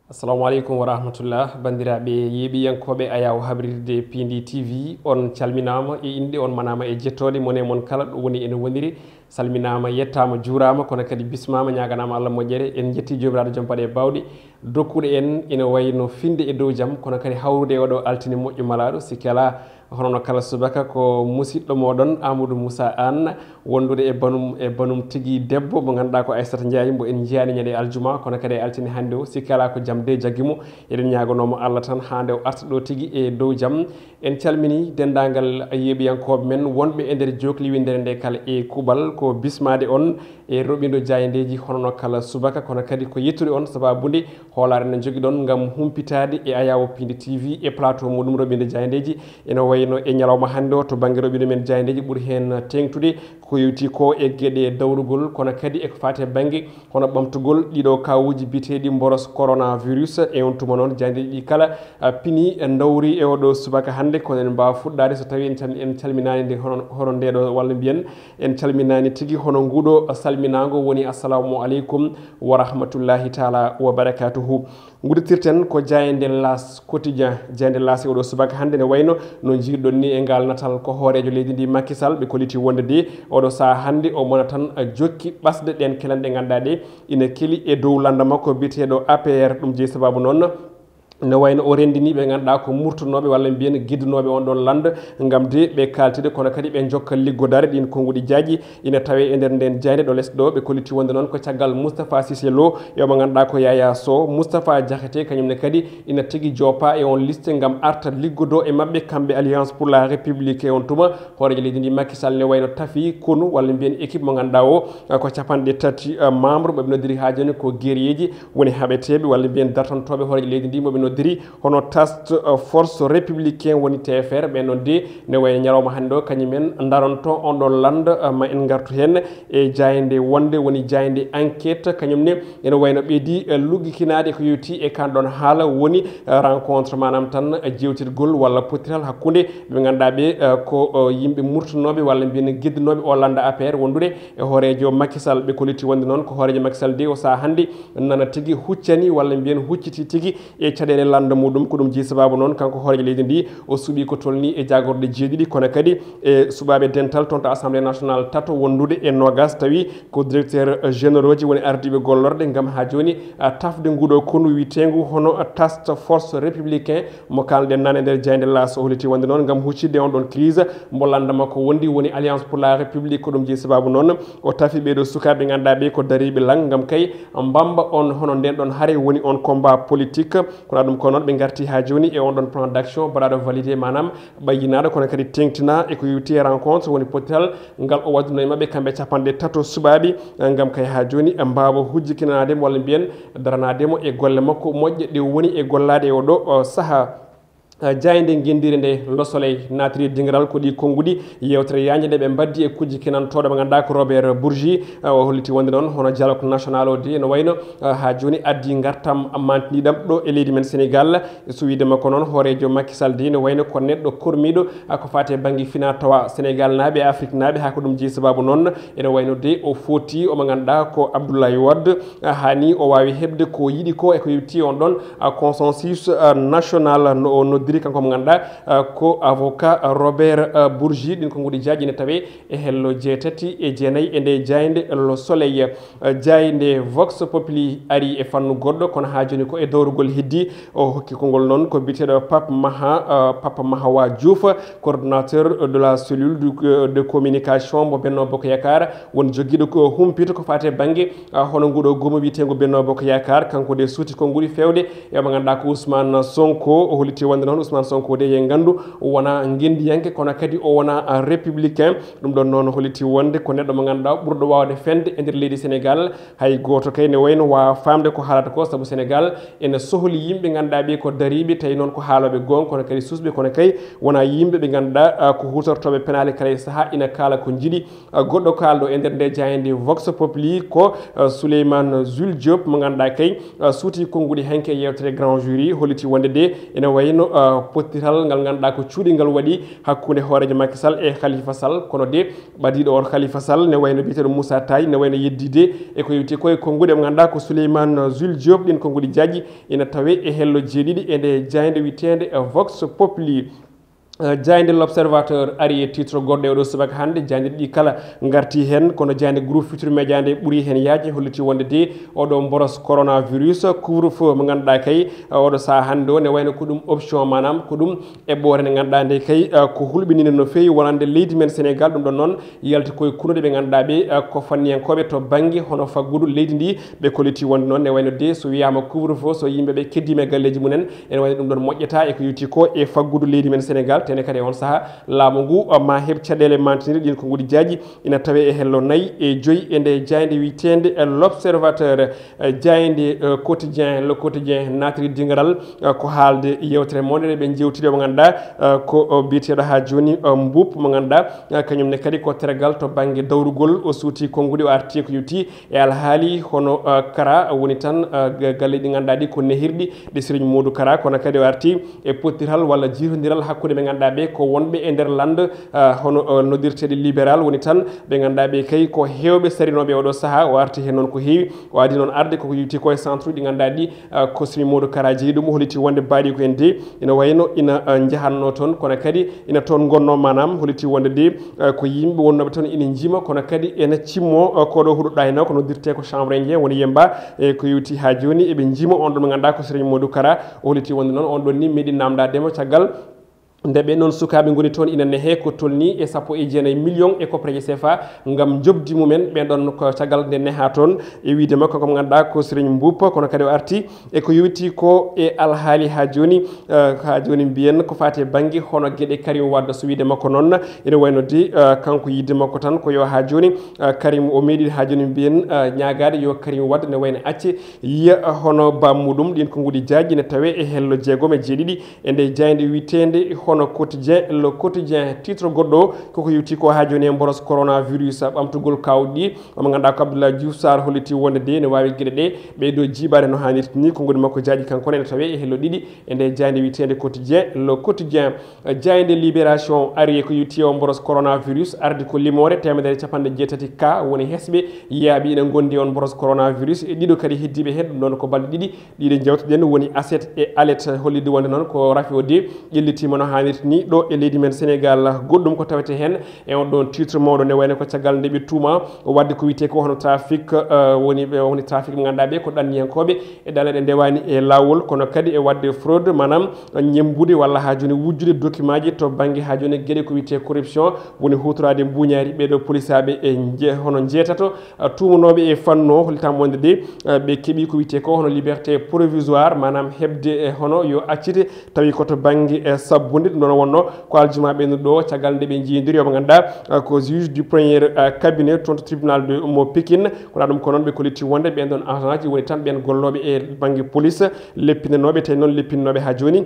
Assalamu alaikum wa rahmatullah bandiraɓe yeeɓiyankoɓe ayaw habrirde Pindi TV on calminama e inde on manama e jettode mone mon kala ɗo woni ene woniri salminama yettama juurama kono kadi bismama ñaganama Allah moƴƴere en jetti jomiraɗo joom paɗe bawɗi dokkuɗo en ene wayno finde e dow jaam kono kadi hawrude e oɗo altine moƴƴo malaɗo sikki ala hono kala subaka ko musidɗo moɗon Amadou Moussa Anne wondude e banum tigui debbo mo ganduɗa ko Aissata Ndiaye mbo en jiyani ñande aljuma kono kadi e altine hande o sikki ala ko jaam de jaggimo eɗen ñagonomo Allah tan hande o arta ɗo tigui e dow jaam en calmini dendagal yeeɓiyankoɓe men wonɓe e nder jokliwindere nde kala e kuuɓal ko bismade on e roɓido jayendeji hono kala subaka kono kadi ko yettude on sababude hoolare ne jogui ɗon gam humpitade e ayawo Pindi TV e plateau muɗum roɓido jayendeji ene wayno e ñalawma hande o to banggue roɓido men jayendeji ɓuuri hen tengtude ko yewti ko e gueɗe dawrugol kono kadi eko fate banggue hono ɓamtugol ɗiɗo kawuji biteɗi boros coronavirus e on tuma noon jayendeji ɗi kala pini dawri e oɗo subaka hande kono en mbawa fuɗɗade so tawi en calminani nde hono ndeɗo walla mbiyen en calminani tigui hono nguɗo salminago woni assalamu aleykum wa rahmatullahi taala wa barakatuhu gudditirten ko jayende las quotidien jayende las e oɗo subaka hande ne wayno no jiiɗon ni e ngal natal ko hoorejo leydi ndi Macky Sall ɓe koliti wonde de oɗo saaha hande o mona tan jokki ɓasde ɗen kelanɗe ganduɗa ɗe ina keeli e dow landa makko biteɗo APR ɗum jeeyi sababu noon ne wayno o rendini ɓe ganduɗa ko murtunoɓe walla mbiyen guidunoɓe on ɗon landa gam de ɓe kaltide kono kadi ɓe jokka liggodare ɗin konguɗi jaaji ina tawe e nder nden jayde ɗo less ɗo ɓe kolliti wonde noon ko caggal Moustapha Cissé Lo yomo ganduɗa ko Yaya Sow Moustapha Diakhaté kañumne kadi ina tigui joppa e on liste gam arta liggodo e mabɓe kamɓe Alliance pour la République e on tuma hoorejo leydi ndi Macky Sall ne wayno tafi konu walla mbiyen équipe mo ganduɗa o ko capanɗe tati membre moɓe noddiri ha joni ko guerrier woni haɓeteɓe walla mbiyen dartantoɓe hoorejo leydi ndi moɓe noddiri hono task force républicain woni TFR ɓe noon de ne wayno ñalawma hande o kañumen daronto on ɗon landa ma en gartu hen e jayende wonde woni jayende enquête kañumne ene wayno ɓeedi luggikinade ko yewti e kan ɗon haala woni rencontre manam tan jewtirgol walla potiral hakkude ɓe ganduɗa ɓe ko yimɓe murtunoɓe walla mbiyen guiddunoɓe o landa APR wondude e hoorejo Macky Sall ɓe kolliti wonde noon ko hoorejo Macky Sall de o saaha hande nana tigui huccani walla mbiyen hucciti tigui e caɗele landa muɗum ko ɗum jeeyi sababu noon kanko hoorejo leydi ndi o suuɓi ko tolni e jagorde jeeɗiɗi kono kadi e suɓaɓe dental toon to assemblée nationale tato wondude e nogas tawi ko directeur généraux ji woni ardiɓe gollorɗe gam ha joni tafde nguɗo konu witengu hono task force républicain mo kalɗen nane nder jayde las o holliti wonde noon gam huccidde on ɗon crise mbo landama ko wondi woni alliance pour la république ko ɗum jeeyi sababu noon o tafi ɓeɗo sukaɓe ganduɗa ɓe ko dariɓe lang gam kay bamba on hono nden ɗon haare woni on combat politique kono ɗum ko noon ɓe garti ha joni e on ɗon plan d' action mbaɗaɗo validé manam ɓayyinaɗo kono kadi tengtina eko yewti e rencontre woni potiral ngal o wadduno e mabɓe kamɓe capanɗe tato suɓaɓe gam kay ha joni mbawa hujjikinanademo walla mbiyen daranademo e golle makko moƴƴe ɗe woni e gollade e oɗo saaha jayde guendire nde Le Soleil natiri dingiral ko ɗi konguɗi yewtere yañde nde ɓe mbaddi e kujji kinantoɗo ɓe ganduɗa ko Robert Bourgi o holliti wonde noon hono dialogue national o de no wayno ha joni addi gartam mantiniɗam ɗo e leydi men Sénégal so wide makko noon hoorejo Macky Sall de no wayno ko neɗɗo kormiɗo ko fate banggue fina tawa Sénégal naaɓe e Afrique naaɓe ha ko ɗum jeeyi sababu noon ene wayno de o foti omo ganduɗa ko Abdoulaye Wade hani o wawi hebde ko yiiɗi ko eko yewti on ɗon consensus national no noddiri kanko mo ganduɗa ko avocat Robert Bourgi ɗin ko nguɗi jaaji ne tawe e hello jeetati e jeenayyi e nde jayde Le Soleil jayde Vox Populi ari e fannu goɗɗo kono ha joni ko e dawrugol heddi o hokki kongol noon ko biteɗo Papa Mahawa Diouf coordonnateur de la cellule de communication mo Benno Bokk Yakar won jogguiɗo ko humpito ko fate banggue hono nguɗo gomo witego Benno Bokk Yakar kanko de suuti ko nguuri fewde e mo ganduɗa ko Ousmane Sonko o holliti wonde noon Ousmane Sonko de ye gandu wona guendiyanke kono kadi o wona républicain ɗum ɗon noon holliti wonde ko neɗɗo mo ganduɗa ɓurɗo wawde fende e nder leydi Sénégal hay goto kay ne wayno wawa famde ko haalata ko saabu Sénégal ene sohli yimɓe ganduɗa ɓe ko dariɓe tawi noon ko haaloɓe gonga kono kadi susɓe kono kay wona yimɓe ɓe ganduɗa ko hutortoɓe penale kala saaha ina kala ko jiiɗi goɗɗo kalɗo e nder nde jayande Vox Populi ko Souleymane Jules Diop mo ganduɗa kay suuti konguɗi hanke yewtere grand jury holliti wonde de ene wayno pottiral ngal ganduɗa ko cuuɗi ngal waɗi hakkude hoorejo Macky Sall e Khalifa Sall kono de ɓadiɗo on Khalifa Sall ne wayno biyeteɗo Moussa Taye ne wayno yeddide e ko yewti koye konguɗe mo ganduɗa ko Souleymane Jules Diop ɗin konguɗi jaji ina tawe e hello jeeɗiɗi e nde jayde witende Vox Populi jayde l'observateur ari e titre goɗɗo e oɗo subaka hannde jayde ɗi kala garti hen kono jayde groupe Futurs Médias nde ɓuuri hen yaaji holliti wonde de oɗo boros coronavirus couvre feu mo ganduɗa kay oɗo saaha hannde o ne wayno ko ɗum option manam ko ɗum eɓɓore nde ganduɗa nde kay ko hulɓinide no fewi wonande leydi men Sénégal ɗum ɗon noon yalti koye kunude ɓe ganduɗa ɓe ko fanniyankoɓe to banggue hono faggudu leydi ndi ɓe kolliti wonde noon ne wayno de so wiyama couvre feu so yimɓeɓe keddima e galleji mumen ene wayno ɗum ɗon moƴƴata e ko yewti ko e faggudu leydi men Sénégal tene kadi on saaha laamu ngu ma heɓ caɗele mantinir ɗin ko nguɗi jaaji ina tawe e hello 4 e 5 e nde jayde witende l'observateur jayde quotidien le quotidien natiri dingaral ko haalde yewtere moɗe ɓe jewtiɗe mo ganduɗa ko biyeteɗo ha joni Mboup mo ganduɗa kañumne kadi ko tergal to banggue dawrugol o suuti konguɗi o arti ko yewti e alhaali hono Kara woni tan galle ɗi ganduɗa ɗi ko nehirɗi ɗe Serigne Modou Kara kono kadi o arti e pottiral walla jiitodiral hakkude ɓe ganduɗa ɓe ko wonɓe e nder lande hono noddirteɗe libéral woni tan ɓe ganduɗa ɓe kay ko hewɓe sarinoɓe oɗo saaha o arti hen noon ko heewi o adi noon arde koko yewti koye centre ɗi ganduɗa ɗi ko Serigne Modou Kara jeeyi ɗum holliti wonde mbaɗi ko en de ina wayno ina jahanno toon kono kadi ina toon gonno manam holliti wonde de ko yimɓe wonnoɓe toon ina jima kono kadi ena cimmo koɗo huɗoɗa heno ko noddirte ko chambre indien woni yemba e ko yewti ha joni eɓe jima on ɗon ɓe ganduɗa ko Serigne Modou Kara o holliti wonde noon on ɗon ni meeɗi namdademo caggal nde ɓe noon sukaɓe goni toon ina nehe ko tolni e 19 millions e copreje CFA gam jobdi mumen ɓen ɗon ko caggal nde neha toon e wiide makko komo ganduɗa ko Serigne Mboup kono kadi o arti e ko yewti ko e alhaali ha joni mbiyen ko fati banggue hono gueɗe Karim Wade so wiide makko noon ene wayno de kanko yidde makko tan ko yo ha joni Karim o meeɗi ha joni mbiyen ñagade yo Karim Wade ne wayno acce yiya hono bammuɗum ɗin ko guuɗi jaji ne tawe e hello jeegom e jeeɗiɗi e nde jayde witende hono quotidien le quotidien titre goɗɗo koko yewti ko ha joni e boros coronavirus ɓamtugol kawɗi omo ganduɗa ko Abdoulaye Diouf Sarr holliti wonde de ne wawi gueɗe ɗe ɓeydo jibade no hannirta ni ko goni makko jaaji kankone ene tawe e hello ɗiɗi e nde jayde witende quotidien le quotidien jayde libération ari ko yewti o boros coronavirus ardi ko limore 160 cas woni hesɓe yaaɓi ina gondi on boros coronavirus e ɗiɗo kadi heddiɓe hen ɗum ɗon ko balɗe ɗiɗi ɗiɗe jawtuɗen woni aset e alet hollide wonde noon ko rafi o de ƴellitima no hannirta ni ɗo e leydi men Sénégal goɗɗum ko tawete hen e on ɗon titre mawɗo ne wayno ko caggal nde ɓe tuuma wadde ko wiyete ko hono trafic woni trafic mo ganduɗa ɓe ko ɗanniyankoɓe e daleɗe ndewani e lawol kono kadi e wadde fraude manam ñembude walla ha joni wujjude document ji to banggue ha joni gueɗe ko wiyete corruption woni hutorade mbuñaari ɓeɗo polisaɓe e hono jeetato tumanoɓe e fanno hollitama wonde de ɓe keeɓi ko wiyete ko hono liberté provisoire manam hebde e hono yo accite tawi koto banggue e sabbude ɗum ɗon wonno ko aljuma ɓennuɗo ɗo caggal nde ɓe jeyidiri omo ganduɗa ko juge du premier cabinet toon to tribunal de mo Pikine kono ɗum ko noon ɓe kollitti wonde ɓen ɗon agent ji woni tan ɓen golloɓe e banggue police leppinanoɓe tawi noon leppinanoɓe ha joni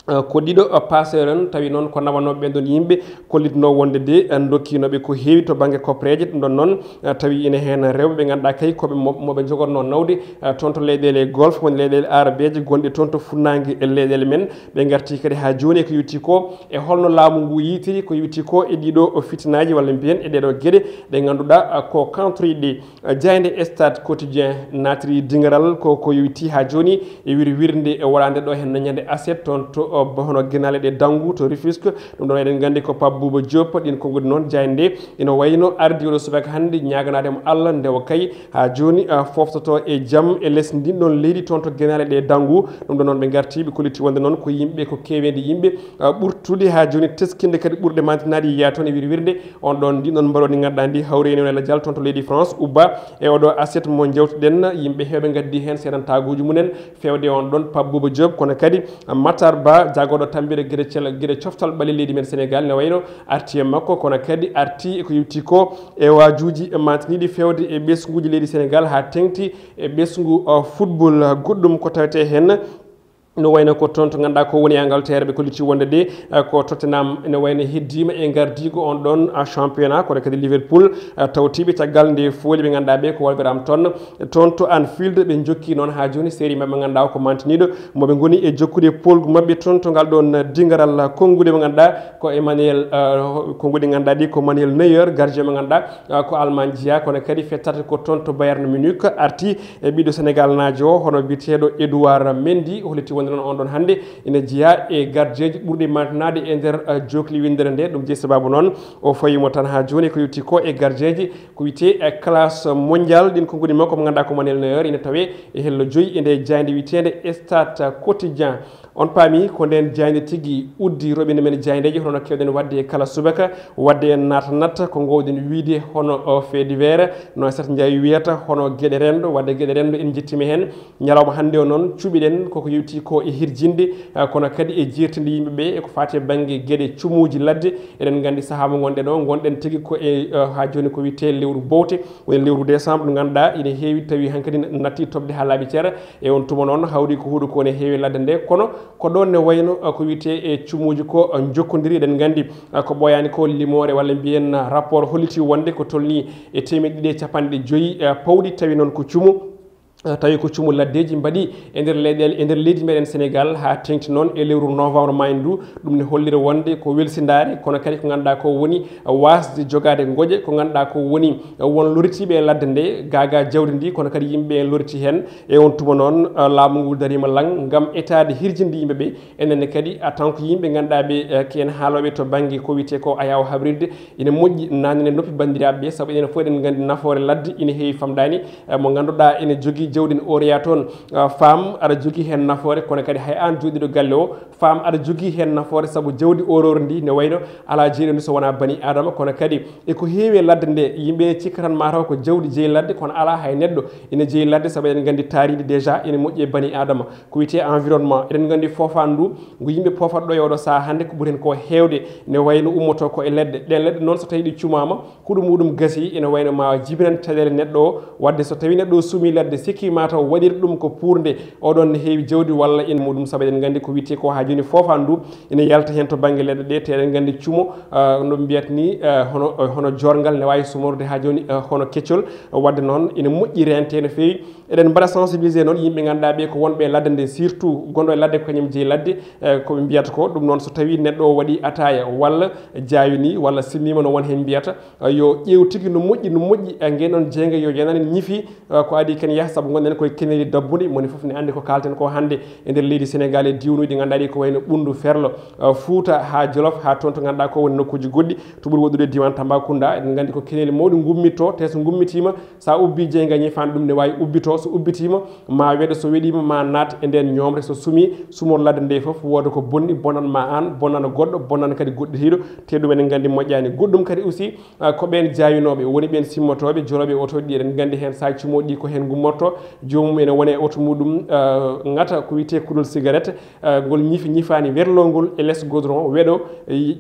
ko ɗiɗo passeur en tawi noon ko nawanoɓe ɓen ɗon yimɓe kollitno wonde de dokkinoɓe ko heewi to banggue copreje ɗum ɗon noon tawi ine hen rewɓe ɓe ganduɗa kay koɓe moɓe jogorno nawde toon to leyɗele golfe woni leyɗele arabeje gonɗe toon to funnague e leyɗele men ɓe garti kadi ha joni ko yewti ko e holno laamu ngu yitiri ko yewti ko e ɗiɗo fitinaji walla mbiyen e ɗeɗo gueɗe ɗe ganduɗa ko kantoriɗe jayde stade quotidien natiri dingaral ko yewti ha joni e wirde e waɗande ɗo hen ñande aset toon to hono guenale ɗe Dangu to Rufisque ɗum ɗon eɗen gandi ko Pape Bouba Diop ɗin ko godi noon jayde ina wayno ardi oɗo subaka hannde ñaganademo Allah ndewa kay ha joni foftoto e jaam e less ndin ɗon leydi toon to guenale ɗe Dangu ɗum ɗon noon ɓe garti ɓe kolliti wonde noon ko yimɓe ko kewede yimɓe ɓurtude ha joni teskinde kadi ɓurde mantinade yiya toon e wirde on ɗon ndi ɗon mbaɗo ndi ganduɗa ndi hawreni on Allah dial toon to leydi France ubba e oɗo assiette mo jewtuɗen yimɓe hewɓe gaddi hen seeɗantaguji munen fewde on ɗon Pape Bouba Diop kono kadi Matar Ba jagoɗo tambire gueɗe coftal ɓaali leydi men Sénégal ne wayno arti e makko kono kadi arti eko yewti ko e wajuji mantiniɗi fewde e ɓesguji leydi Sénégal ha tengti e ɓesgu football goɗɗum ko tawete hen no wayno ko toon to ganduɗa ko woni Angleterre ɓe kolliti wonde de ko Tottenham ene wayno heddima e gardigo on ɗon championnat kono kadi Liverpool tawtiɓe caggal nde fooli ɓe ganduɗa ɓe ko Wolverhampton toon to Anfield ɓe jokki noon ha joni série mabɓe ganduɗa ko mantiniɗo moɓe goni e jokkude polgu mabɓe toon to ngal ɗon dingaral kongude ɓe ganduɗa ko Emmanuel kongude ganduɗa ɗi ko Manuel Neuer gardien ɓe ganduɗa ko Allemagne jeeya kono kadi fettata ko toon to Bayern Munich arti e ɓiɗo Sénégal najo hono biteɗo Edouard Mendy holiti on ɗon hannde ina jeeya e gardieji ɓurɗi mantanade e nder jokli windere nde ɗum jeeyi sababu noon o fayimo tan ha joni ko yetti ko e gardieji ko wiyete classe mondial ɗin konngudi makko mo ganduɗa ko Manuel Neuer ina tawe e hello joyi e nde jayde witede Stade Quotidien on paami ko nden jayde tigui uddi roɓinde men jaydeji hono kewɗen wadde e kala subaka wadde en natanat ko gowɗen wiide hono fait divers no sata jayi wiyata hono gueɗe rendo wadde gueɗe rendo en jettima hen ñalawma hannde o noon cuɓiɗen koko yewti ko e hirjinde kono kadi e jirtinde yimɓeɓe eko fati banggue gueɗe cumuji ladde eɗen gandi saaha mo gonɗen o gonɗen tigui ko e ha joni ko witte lewru bowte woni lewru décembre ɗo ganduɗa ine heewi tawi hankkadi natti tobde ha laaɓi ceera e on tuma noon hawri ko huuɗo ko ne heewi ladde nde kono ko ɗon ne wayno ko wiyete e cumuji ko jokkodiri eɗen gandi ko ɓoyani ko limore walla mbiyen rapport holliti wonde ko tolni e 250 pawɗi tawi noon ko cumu tawi ko cumu laddeji mbaɗi e nder leyɗele e nder leydi meɗen Sénégal ha tengti noon e lewru novembre mayni ndu ɗum ne hollira wonde ko welsindare kono kadi ko ganduɗa ko woni wasde jogade gooƴe ko ganduɗa ko woni won loritiɓe e ladde nde gaga jawdi ndi kono kadi yimɓeɓe loriti hen e on tuma noon laamu ngu darima lang gam etade hirjinde yimɓeɓe enenne kadi tan ko yimɓe ganduɗa ɓe ken haaloɓe to banggue ko wiyete ko ayaw habrirde ine moƴƴi nanne noppi bandiraɓeɓe saabu enen fof eɗen gandi nafoore ladde ine heewi famdani mo ganduɗa ene jogui jawdi oreya toon femme aɗa jogui hen nafoore kono kadi hay an joɗiɗo galle o femme aɗa jogui hen nafoore saabu jawdi orore ndi ne wayno ala jeeɗo ndi so wona bani adama kono kadi eko heewi e ladde nde yimɓe cikka tan mataw ko jawdi jeeyi ladde kono ala hay neɗɗo ene jeeyi ladde saabu eɗen gandi taaride déjà ene moƴƴi e bani adama ko wiyete environnement eɗen gandi fofan ndu ngo yimɓe pofat ɗo e oɗo saaha hannde ko ɓuuri hen ko hewde ne wayno ummoto ko e leɗɗe ɗen leɗɗe noon so tawi ɗi cumama huɗo muɗum gasi ene wayno ma jibinan caɗele neɗɗo o wadde so tawi neɗɗo o suumi ladde sikki mataw waɗiri ɗum ko purde oɗon ne heewi jawdi walla ina muɗum saabu eɗen gandi ko witte ko ha joni fofan ndu ene yalta hen to banggue leɗɗe ɗe te eɗen gandi cumo no mbiyat ni hono jorgal ne wawi sumorde ha joni hono keccol wadde noon ene moƴƴi rente no feewi eɗen mbaɗa sensibilisé noon yimɓe ganduɗa ɓe ko wonɓe ladde nde surtout gonɗo e ladde ko kañum jeeyi ladde koɓe mbiyata ko ɗum noon so tawi neɗɗo o waɗi ataya walla jayuni walla simmima no won hen mbiyata yo ƴeew tigui no moƴƴi gueɗon jeygue yo yanane ñiifi ko adi ken yaha saabu gonɗen koye keneli dabbude moni foof ne andi ko kalten ko hande e nder leydi Sénégal e diwnuji ɗi ganduɗa ɗi ko wayno Ɓundu Ferlo Fouta ha Jolof ha toon to ganduɗa ko woni nokkuji goɗɗi to ɓuuri woɗɗude diwan Tambacounda eɗen gandi ko keneli mawɗi gummitto te so gummitima sa ubbi jeyga ñifani ɗum ne wawi ubbito so ubbitima ma weɗo so weɗima ma naat e nden ñomre so suumi sumor ladde nde foof woda ko bonni bonnanma an bonnana goɗɗo bonnana kadi goɗɗitiɗo te ɗum eɗen gandi moƴƴani goɗɗum kadi aussi ko ɓen jayunoɓe woni ɓen simmotoɓe joloɓe otoji ɗi eɗen gandi hen sa cumoɗi ɗi ko hen gummorto jomum ene wone oto muɗum ngata ko wiyete kulol cigarette ngol ñifani werlol ngol e less goudron weɗo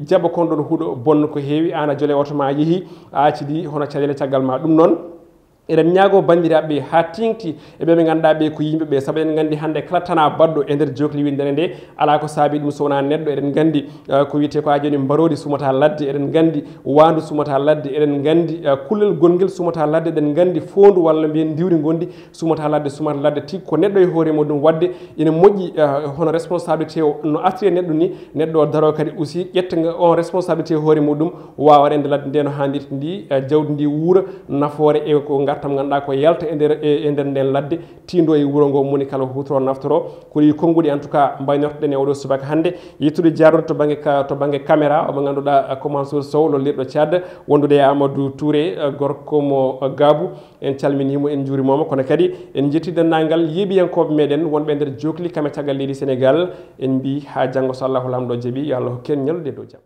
jaɓa kon ɗon huuɗo bonno ko heewi an a jole oto ma yeehi a acciɗi hono caɗele caggal ma ɗum noon eɗen ñaago bandiraɓe ha tingti e ɓe ganduɗa ɓe ko yimɓeɓe saabu eɗen gandi hande kala tana baɗɗo e nder jokli windere nde ala ko saabi ɗum so wona neɗɗo eɗen gandi ko wiyete ko ha joni mbarodi sumata ladde eɗen gandi wandu sumata ladde eɗen gandi kullel gonguel sumata ladde eɗen gandi fondu walla mbiyen diwri gondi sumata ladde tigui ko neɗɗo e hoore muɗum wadde ina moƴƴi hono responsabilité o no artiri neɗɗo ni neɗɗo o daro kadi aussi ƴetta on responsabilité hoore muɗum wawa rende ladde nde no hannirta ndi jawdi ndi wuura nafoore e ko gartam ganduɗa ko yalta e nder nden ladde tindo e wuuro ngo moni kala hutoro naftoro ko yi konngudi en tout cas mbaynortoɗen e oɗo subaka hande yettude jarude to banggue caméra omo ganduɗa ko Mansour Sow lollirɗo Tchad wondude e Amadou Touré gorko mo Gabou en calminimo en juurimomo kono kadi en jetti dennangal yeeɓiyankoɓe meɗen wonɓe nder jokli kame caggal leydi Sénégal en mbi ha janggo so Allahu lamɗo jaaɓi yo Allah hokken ñallude dow jaam.